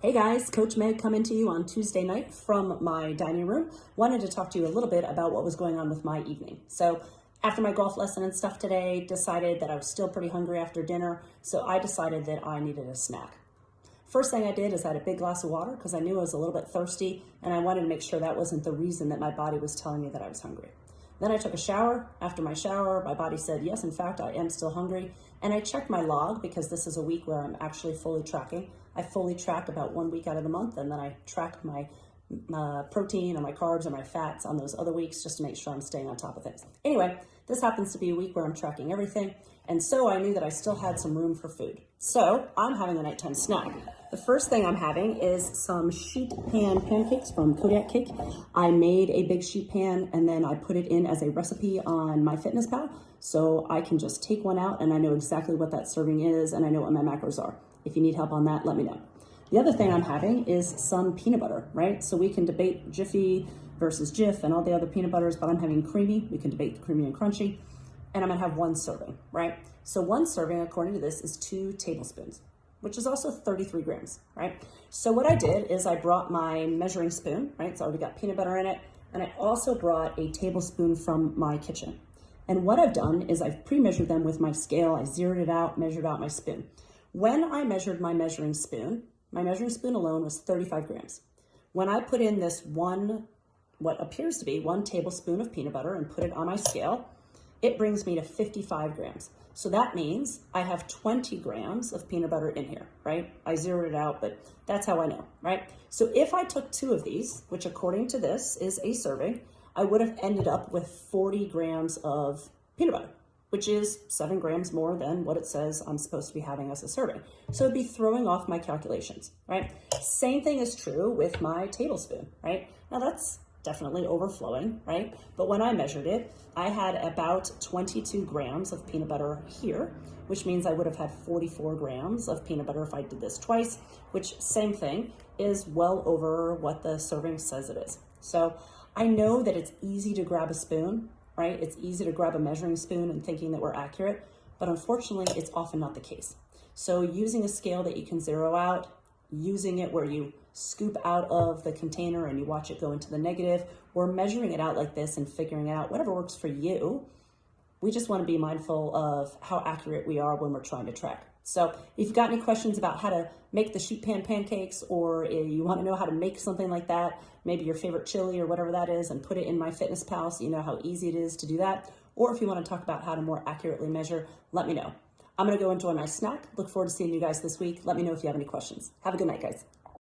Hey guys, Coach Meg coming to you on Tuesday night from my dining room. Wanted to talk to you a little bit about what was going on with my evening. So after my golf lesson and stuff today, decided that I was still pretty hungry after dinner, so I decided that I needed a snack. First thing I did is I had a big glass of water because I knew I was a little bit thirsty and I wanted to make sure that wasn't the reason that my body was telling me that I was hungry. Then I took a shower. After my shower, my body said, yes, in fact, I am still hungry. And I checked my log because this is a week where I'm actually fully tracking. I fully track about 1 week out of the month, and then I track my protein and my carbs and my fats on those other weeks just to make sure I'm staying on top of things. Anyway, this happens to be a week where I'm tracking everything. And so I knew that I still had some room for food. So I'm having a nighttime snack. The first thing I'm having is some sheet pan pancakes from Kodiak Cake. I made a big sheet pan and then I put it in as a recipe on MyFitnessPal. So I can just take one out and I know exactly what that serving is and I know what my macros are. If you need help on that, let me know. The other thing I'm having is some peanut butter, right? So we can debate Jiffy versus Jif and all the other peanut butters, but I'm having creamy. We can debate the creamy and crunchy. And I'm gonna have one serving, right? So one serving, according to this, is 2 tablespoons, which is also 33 grams, right? So what I did is I brought my measuring spoon, right? It's already got peanut butter in it. And I also brought a tablespoon from my kitchen. And what I've done is I've pre-measured them with my scale. I zeroed it out, measured out my spoon. When I measured my measuring spoon alone was 35 grams. When I put in this what appears to be 1 tablespoon of peanut butter and put it on my scale, it brings me to 55 grams. So that means I have 20 grams of peanut butter in here, right? I zeroed it out, but that's how I know, right? So if I took 2 of these, which according to this is a serving, I would have ended up with 40 grams of peanut butter, which is 7 grams more than what it says I'm supposed to be having as a serving. So it'd be throwing off my calculations, right? Same thing is true with my tablespoon, right? Now that's definitely overflowing, right? But when I measured it, I had about 22 grams of peanut butter here, which means I would have had 44 grams of peanut butter if I did this twice, which same thing is well over what the serving says it is. So I know that it's easy to grab a spoon, right? It's easy to grab a measuring spoon and thinking that we're accurate, but unfortunately it's often not the case. So using a scale that you can zero out, using it where you scoop out of the container and you watch it go into the negative, or measuring it out like this and figuring it out, whatever works for you. We just want to be mindful of how accurate we are when we're trying to track. So if you've got any questions about how to make the sheet pan pancakes, or you want to know how to make something like that, maybe your favorite chili or whatever that is, and put it in MyFitnessPal so you know how easy it is to do that, or if you want to talk about how to more accurately measure, let me know. I'm going to go enjoy my snack. Look forward to seeing you guys this week. Let me know if you have any questions. Have a good night, guys.